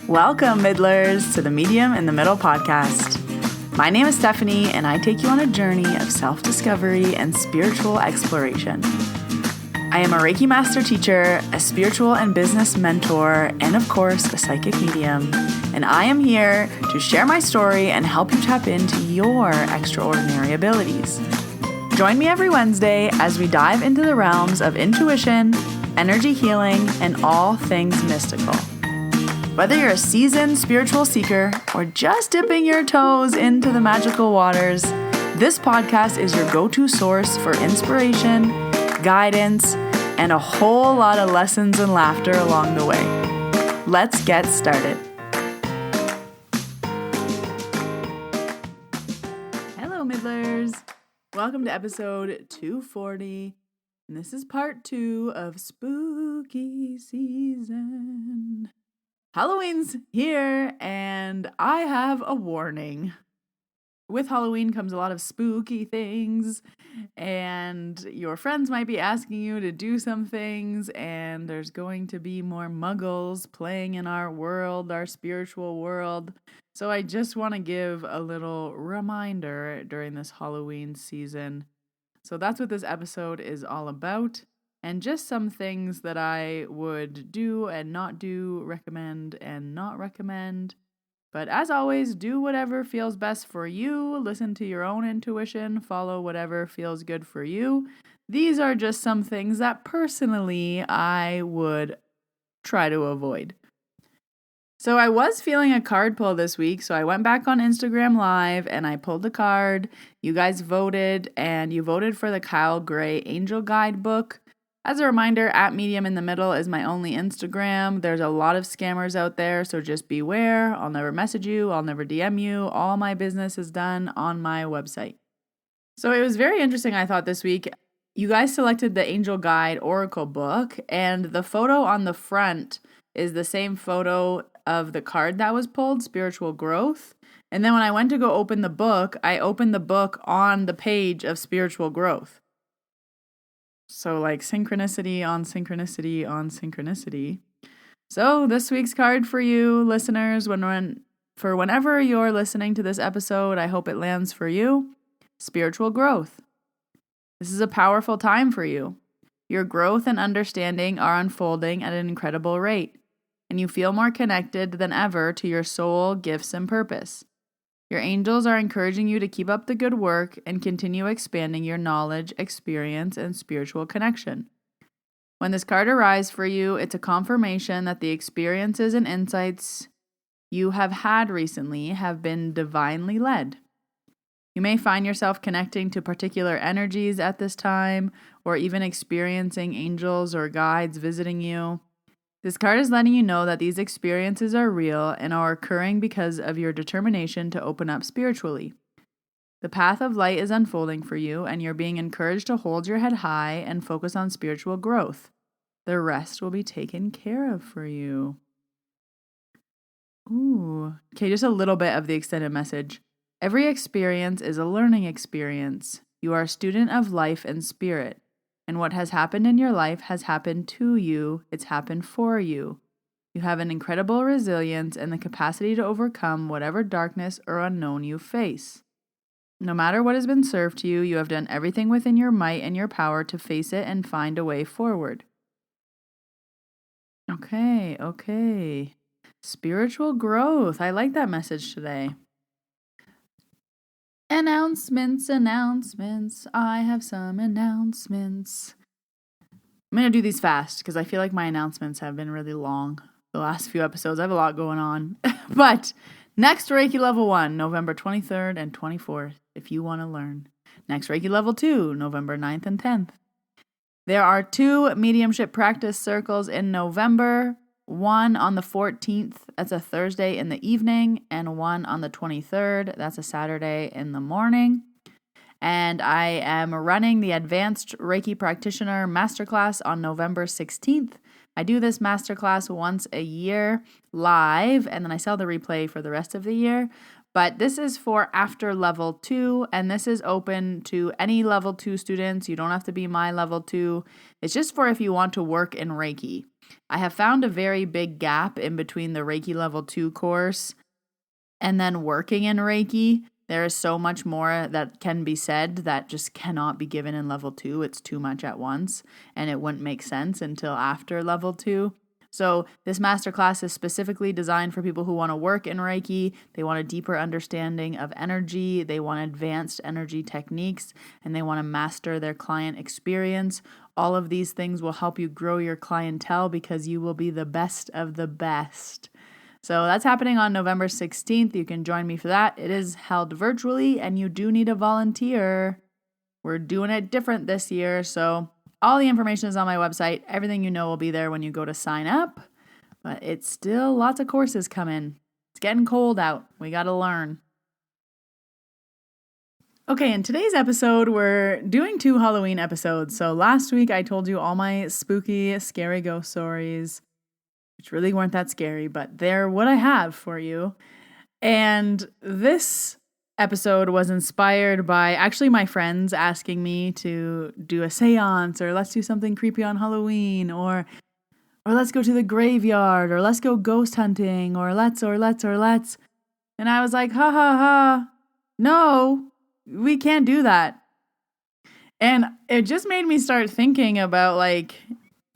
Welcome, Middlers, to the Medium in the Middle podcast. My name is Stephanie, and I take you on a journey of self-discovery and spiritual exploration. I am a Reiki Master Teacher, a spiritual and business mentor, and of course, a psychic medium. And I am here to share my story and help you tap into your extraordinary abilities. Join me every Wednesday as we dive into the realms of intuition, energy healing, and all things mystical. Whether you're a seasoned spiritual seeker or just dipping your toes into the magical waters, this podcast is your go-to source for inspiration, guidance, and a whole lot of lessons and laughter along the way. Let's get started. Hello, Middlers. Welcome to episode 240. And this is part 2 of Spooky Season. Halloween's here, and I have a warning. With Halloween comes a lot of spooky things, and your friends might be asking you to do some things, and there's going to be more muggles playing in our world, our spiritual world. So I just want to give a little reminder during this Halloween season. So that's what this episode is all about. And just some things that I would do and not do, recommend and not recommend. But as always, do whatever feels best for you. Listen to your own intuition. Follow whatever feels good for you. These are just some things that personally I would try to avoid. So I was feeling a card pull this week, so I went back on Instagram Live and I pulled a card. You guys voted, and you voted for the Kyle Gray Angel Guide book. As a reminder, at Medium in the Middle is my only Instagram. There's a lot of scammers out there, so just beware. I'll never message you. I'll never DM you. All my business is done on my website. So it was very interesting, I thought, this week. You guys selected the Angel Guide Oracle book, and the photo on the front is the same photo of the card that was pulled, Spiritual Growth. And then when I went to go open the book, I opened the book on the page of Spiritual Growth. So like synchronicity on synchronicity on synchronicity. So this week's card for you listeners, whenever you're listening to this episode, I hope it lands for you. Spiritual growth. This is a powerful time for you. Your growth and understanding are unfolding at an incredible rate, and you feel more connected than ever to your soul, gifts, and purpose. Your angels are encouraging you to keep up the good work and continue expanding your knowledge, experience, and spiritual connection. When this card arrives for you, it's a confirmation that the experiences and insights you have had recently have been divinely led. You may find yourself connecting to particular energies at this time, or even experiencing angels or guides visiting you. This card is letting you know that these experiences are real and are occurring because of your determination to open up spiritually. The path of light is unfolding for you, and you're being encouraged to hold your head high and focus on spiritual growth. The rest will be taken care of for you. Okay, just a little bit of the extended message. Every experience is a learning experience. You are a student of life and spirit. And what has happened in your life has happened to you. It's happened for you. You have an incredible resilience and the capacity to overcome whatever darkness or unknown you face. No matter what has been served to you, you have done everything within your might and your power to face it and find a way forward. Okay. Spiritual growth. I like that message today. Announcements. I have some announcements. I'm going to do these fast because I feel like my announcements have been really long the last few episodes. I have a lot going on. But next Reiki Level 1, November 23rd and 24th, if you want to learn. Next Reiki Level 2, November 9th and 10th. There are 2 mediumship practice circles in November. One on the 14th, that's a Thursday in the evening, and one on the 23rd, that's a Saturday in the morning. And I am running the Advanced Reiki Practitioner Masterclass on November 16th. I do this masterclass once a year live, and then I sell the replay for the rest of the year. But this is for after level 2, and this is open to any level 2 students. You don't have to be my level 2. It's just for if you want to work in Reiki. I have found a very big gap in between the Reiki Level 2 course and then working in Reiki. There is so much more that can be said that just cannot be given in Level 2. It's too much at once, and it wouldn't make sense until after Level 2. So this masterclass is specifically designed for people who want to work in Reiki. They want a deeper understanding of energy. They want advanced energy techniques, and they want to master their client experience. All of these things will help you grow your clientele because you will be the best of the best. So that's happening on November 16th. You can join me for that. It is held virtually, and you do need a volunteer. We're doing it different this year, so all the information is on my website. Everything you know will be there when you go to sign up, but it's still lots of courses coming. It's getting cold out. We got to learn. Okay, in today's episode, we're doing 2 Halloween episodes. So last week, I told you all my spooky, scary ghost stories, which really weren't that scary, but they're what I have for you. And this episode was inspired by actually my friends asking me to do a seance, or let's do something creepy on Halloween, or let's go to the graveyard, or let's go ghost hunting, or let's. And I was like, ha ha ha, no, we can't do that. And it just made me start thinking about like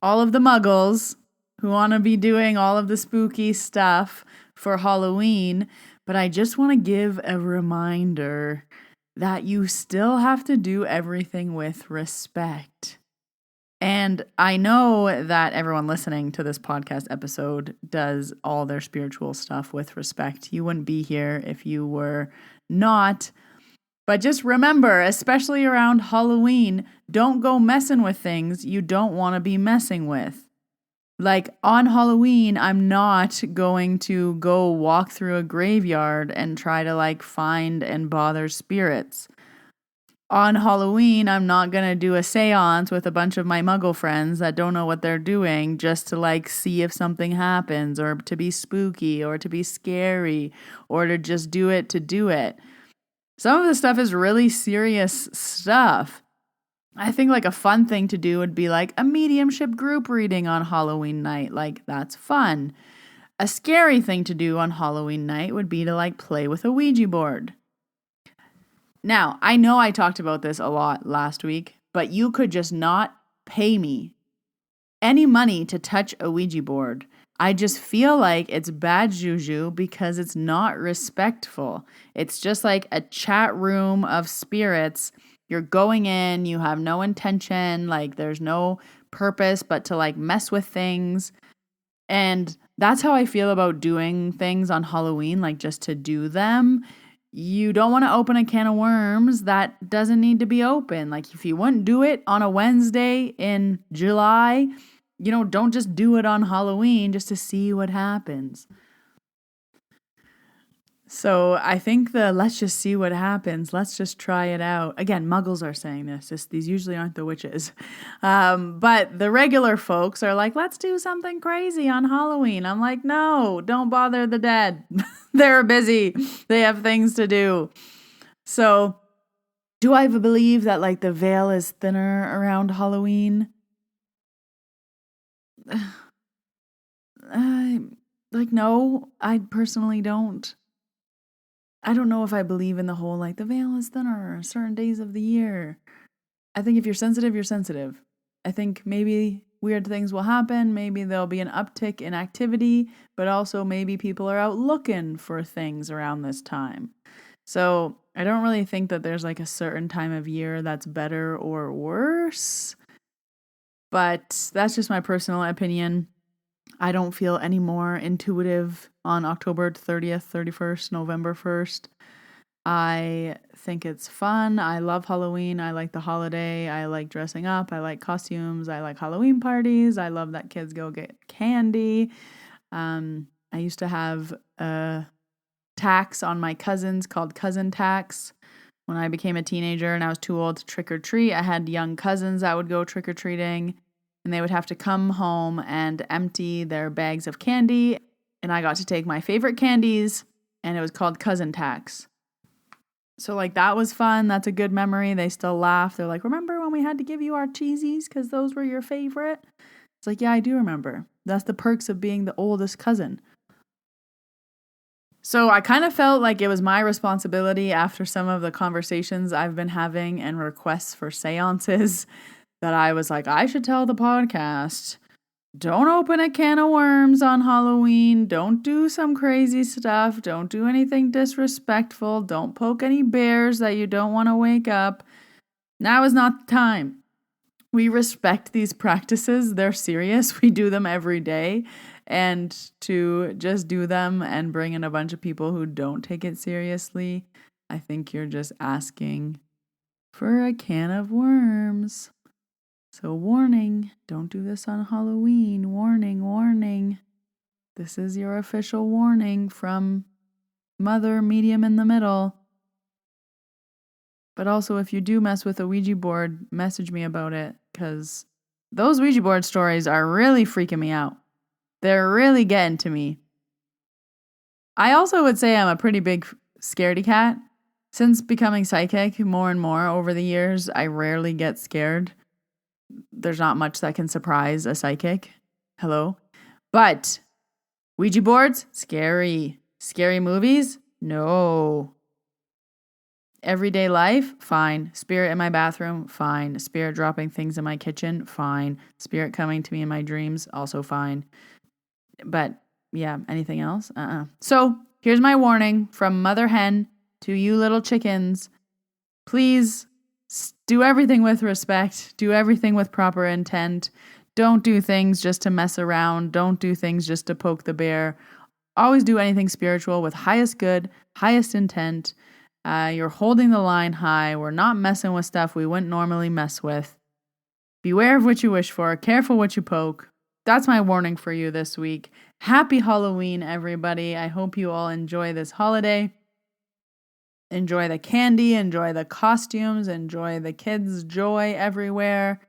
all of the muggles who want to be doing all of the spooky stuff for Halloween. But I just want to give a reminder that you still have to do everything with respect. And I know that everyone listening to this podcast episode does all their spiritual stuff with respect. You wouldn't be here if you were not. But just remember, especially around Halloween, don't go messing with things you don't want to be messing with. Like on Halloween, I'm not going to go walk through a graveyard and try to like find and bother spirits. On Halloween, I'm not going to do a seance with a bunch of my muggle friends that don't know what they're doing just to like see if something happens, or to be spooky, or to be scary, or to just do it to do it. Some of the stuff is really serious stuff. I think like a fun thing to do would be like a mediumship group reading on Halloween night. Like that's fun. A scary thing to do on Halloween night would be to like play with a Ouija board. Now, I know I talked about this a lot last week, but you could just not pay me any money to touch a Ouija board. I just feel like it's bad juju because it's not respectful. It's just like a chat room of spirits. You're going in, you have no intention, like there's no purpose but to like mess with things. And that's how I feel about doing things on Halloween, like just to do them. You don't want to open a can of worms that doesn't need to be open. Like if you wouldn't do it on a Wednesday in July, don't just do it on Halloween just to see what happens. So I think let's just see what happens. Let's just try it out. Again, muggles are saying this. These usually aren't the witches. But the regular folks are like, let's do something crazy on Halloween. I'm like, no, don't bother the dead. They're busy. They have things to do. So do I believe that like the veil is thinner around Halloween? No, I personally don't. I don't know if I believe in the whole, like, the veil is thinner certain days of the year. I think if you're sensitive, you're sensitive. I think maybe weird things will happen. Maybe there'll be an uptick in activity, but also maybe people are out looking for things around this time. So I don't really think that there's like a certain time of year that's better or worse. But that's just my personal opinion. I don't feel any more intuitive on October 30th, 31st, November 1st. I think it's fun. I love Halloween. I like the holiday. I like dressing up. I like costumes. I like Halloween parties. I love that kids go get candy. I used to have a tax on my cousins called cousin tax. When I became a teenager and I was too old to trick or treat, I had young cousins that would go trick or treating. And they would have to come home and empty their bags of candy. And I got to take my favorite candies, and it was called cousin tax. So like that was fun. That's a good memory. They still laugh. They're like, remember when we had to give you our cheesies because those were your favorite? It's like, yeah, I do remember. That's the perks of being the oldest cousin. So I kind of felt like it was my responsibility after some of the conversations I've been having and requests for seances that I was like, I should tell the podcast, don't open a can of worms on Halloween. Don't do some crazy stuff. Don't do anything disrespectful. Don't poke any bears that you don't want to wake up. Now is not the time. We respect these practices. They're serious. We do them every day. And to just do them and bring in a bunch of people who don't take it seriously, I think you're just asking for a can of worms. So warning, don't do this on Halloween. Warning, warning. This is your official warning from Mother Medium in the Middle. But also, if you do mess with a Ouija board, message me about it, because those Ouija board stories are really freaking me out. They're really getting to me. I also would say I'm a pretty big scaredy cat. Since becoming psychic more and more over the years, I rarely get scared. There's not much that can surprise a psychic. Hello? But Ouija boards? Scary. Scary movies? No. Everyday life? Fine. Spirit in my bathroom? Fine. Spirit dropping things in my kitchen? Fine. Spirit coming to me in my dreams? Also fine. But yeah, anything else? So here's my warning from Mother Hen to you little chickens. Please do everything with respect. Do everything with proper intent. Don't do things just to mess around. Don't do things just to poke the bear. Always do anything spiritual with highest good, highest intent. You're holding the line high. We're not messing with stuff we wouldn't normally mess with. Beware of what you wish for. Careful what you poke. That's my warning for you this week. Happy Halloween, everybody. I hope you all enjoy this holiday. Enjoy the candy, enjoy the costumes, enjoy the kids' joy everywhere.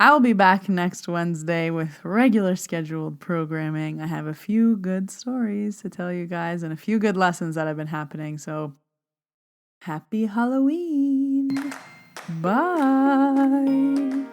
I'll be back next Wednesday with regular scheduled programming. I have a few good stories to tell you guys and a few good lessons that have been happening. So, happy Halloween. Bye.